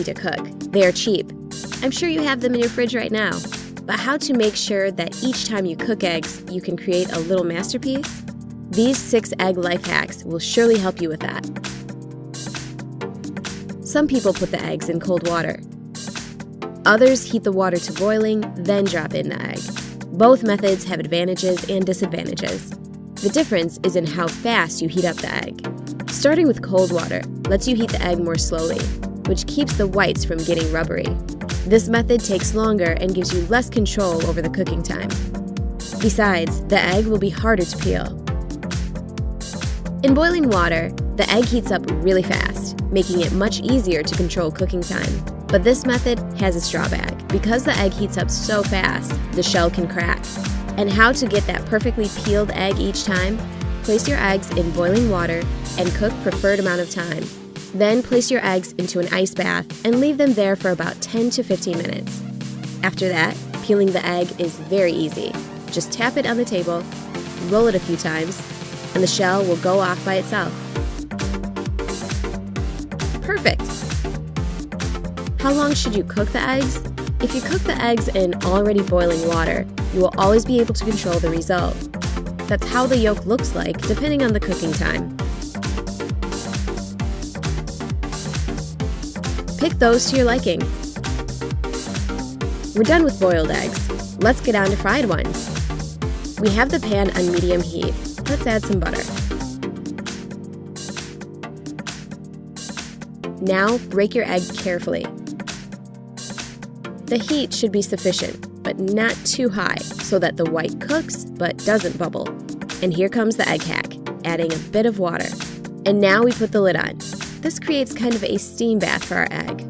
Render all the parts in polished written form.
to cook. They are cheap. I'm sure you have them in your fridge right now. But how to make sure that each time you cook eggs, you can create a little masterpiece? These 6 egg life hacks will surely help you with that. Some people put the eggs in cold water. Others heat the water to boiling, then drop in the egg. Both methods have advantages and disadvantages. The difference is in how fast you heat up the egg. Starting with cold water lets you heat the egg more slowly, which keeps the whites from getting rubbery. This method takes longer and gives you less control over the cooking time. Besides, the egg will be harder to peel. In boiling water, the egg heats up really fast, making it much easier to control cooking time. But this method has its drawback. Because the egg heats up so fast, the shell can crack. And how to get that perfectly peeled egg each time? Place your eggs in boiling water and cook preferred amount of time. Then place your eggs into an ice bath and leave them there for about 10 to 15 minutes. After that, peeling the egg is very easy. Just tap it on the table, roll it a few times, and the shell will go off by itself. Perfect! How long should you cook the eggs? If you cook the eggs in already boiling water, you will always be able to control the result. That's how the yolk looks like, depending on the cooking time. Pick those to your liking. We're done with boiled eggs. Let's get on to fried ones. We have the pan on medium heat. Let's add some butter. Now break your egg carefully. The heat should be sufficient, but not too high, so that the white cooks but doesn't bubble. And here comes the egg hack, adding a bit of water. And now we put the lid on. This creates kind of a steam bath for our egg,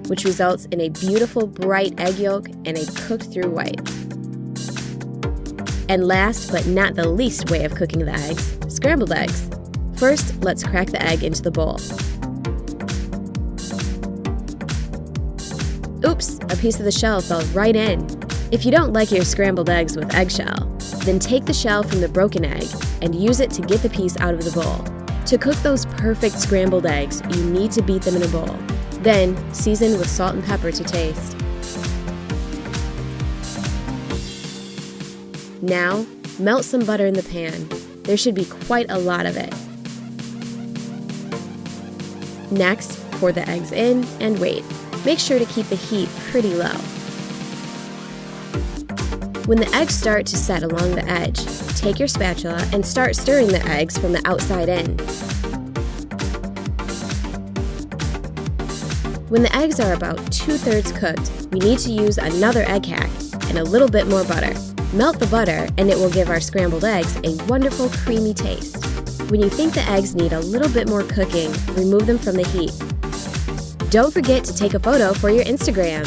which results in a beautiful bright egg yolk and a cooked through white. And last but not the least way of cooking the eggs, scrambled eggs. First, let's crack the egg into the bowl. Oops, a piece of the shell fell right in. If you don't like your scrambled eggs with eggshell, then take the shell from the broken egg and use it to get the piece out of the bowl. To cook those perfect scrambled eggs, you need to beat them in a bowl. Then, season with salt and pepper to taste. Now, melt some butter in the pan. There should be quite a lot of it. Next, pour the eggs in and wait. Make sure to keep the heat pretty low. When the eggs start to set along the edge, take your spatula and start stirring the eggs from the outside in. When the eggs are about 2/3 cooked, we need to use another egg hack and a little bit more butter. Melt the butter and it will give our scrambled eggs a wonderful creamy taste. When you think the eggs need a little bit more cooking, remove them from the heat. Don't forget to take a photo for your Instagram.